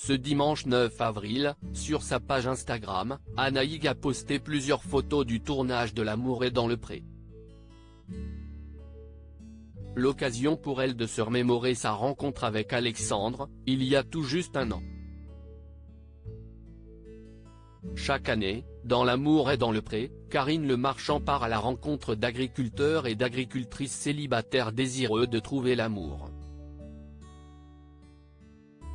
Ce dimanche 9 avril, sur sa page Instagram, Anaïg a posté plusieurs photos du tournage de L'amour est dans le pré. L'occasion pour elle de se remémorer sa rencontre avec Alexandre, il y a tout juste un an. Chaque année, dans L'amour est dans le pré, Karine Le Marchand part à la rencontre d'agriculteurs et d'agricultrices célibataires désireux de trouver l'amour.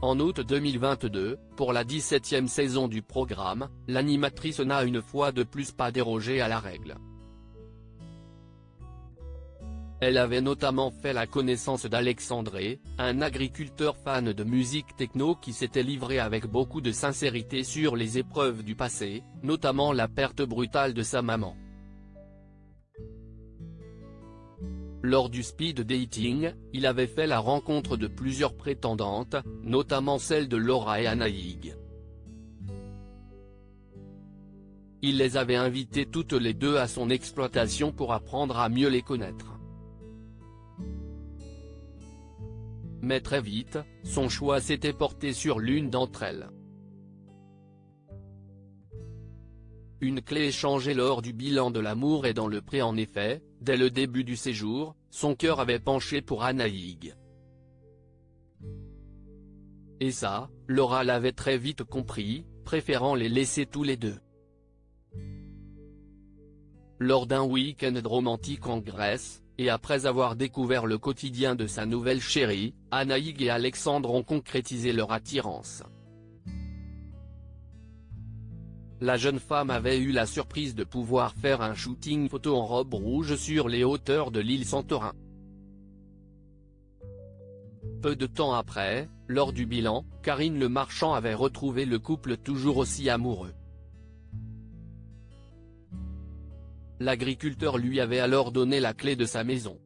En août 2022, pour la 17e saison du programme, l'animatrice n'a une fois de plus pas dérogé à la règle. Elle avait notamment fait la connaissance d'Alexandre, un agriculteur fan de musique techno qui s'était livré avec beaucoup de sincérité sur les épreuves du passé, notamment la perte brutale de sa maman. Lors du speed dating, il avait fait la rencontre de plusieurs prétendantes, notamment celle de Laura et Anaïg. Il les avait invitées toutes les deux à son exploitation pour apprendre à mieux les connaître. Mais très vite, son choix s'était porté sur l'une d'entre elles. Une clé échangée lors du bilan de L'amour est dans le pré. En effet, dès le début du séjour, son cœur avait penché pour Anaïg. Et ça, Laura l'avait très vite compris, préférant les laisser tous les deux. Lors d'un week-end romantique en Grèce, et après avoir découvert le quotidien de sa nouvelle chérie, Anaïg et Alexandre ont concrétisé leur attirance. La jeune femme avait eu la surprise de pouvoir faire un shooting photo en robe rouge sur les hauteurs de l'île Santorin. Peu de temps après, lors du bilan, Karine Le Marchand avait retrouvé le couple toujours aussi amoureux. L'agriculteur lui avait alors donné la clé de sa maison.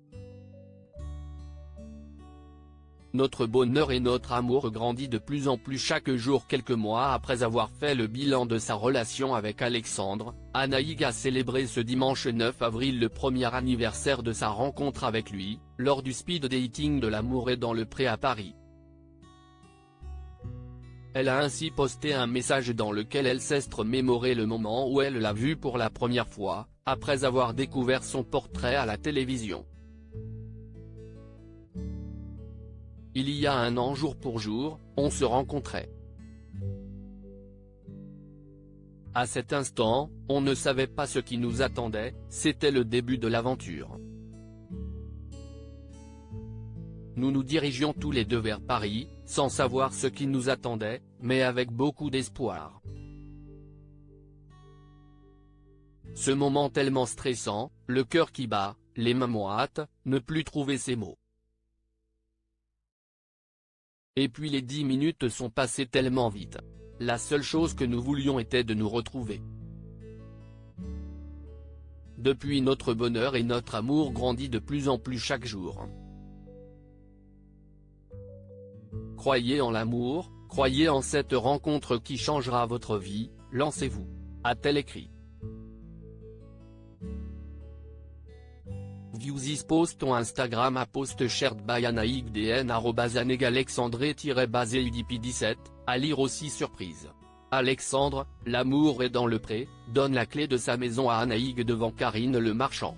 Notre bonheur et notre amour grandit de plus en plus chaque jour. Quelques mois après avoir fait le bilan de sa relation avec Alexandre, Anaïg a célébré ce dimanche 9 avril le premier anniversaire de sa rencontre avec lui, lors du speed dating de L'amour est dans le pré à Paris. Elle a ainsi posté un message dans lequel elle s'est remémoré le moment où elle l'a vu pour la première fois, après avoir découvert son portrait à la télévision. Il y a un an jour pour jour, on se rencontrait. À cet instant, on ne savait pas ce qui nous attendait, c'était le début de l'aventure. Nous nous dirigions tous les deux vers Paris, sans savoir ce qui nous attendait, mais avec beaucoup d'espoir. Ce moment tellement stressant, le cœur qui bat, les mains moites, ne plus trouver ses mots. Et puis les 10 minutes sont passées tellement vite. La seule chose que nous voulions était de nous retrouver. Depuis, notre bonheur et notre amour grandit de plus en plus chaque jour. Croyez en l'amour, croyez en cette rencontre qui changera votre vie, lancez-vous, a-t-elle écrit. View this post on Instagram à post shared by anaïgdn @alexandre-baseidp17, à lire aussi. Surprise. Alexandre, L'amour est dans le pré, donne la clé de sa maison à Anaïg devant Karine Le Marchand.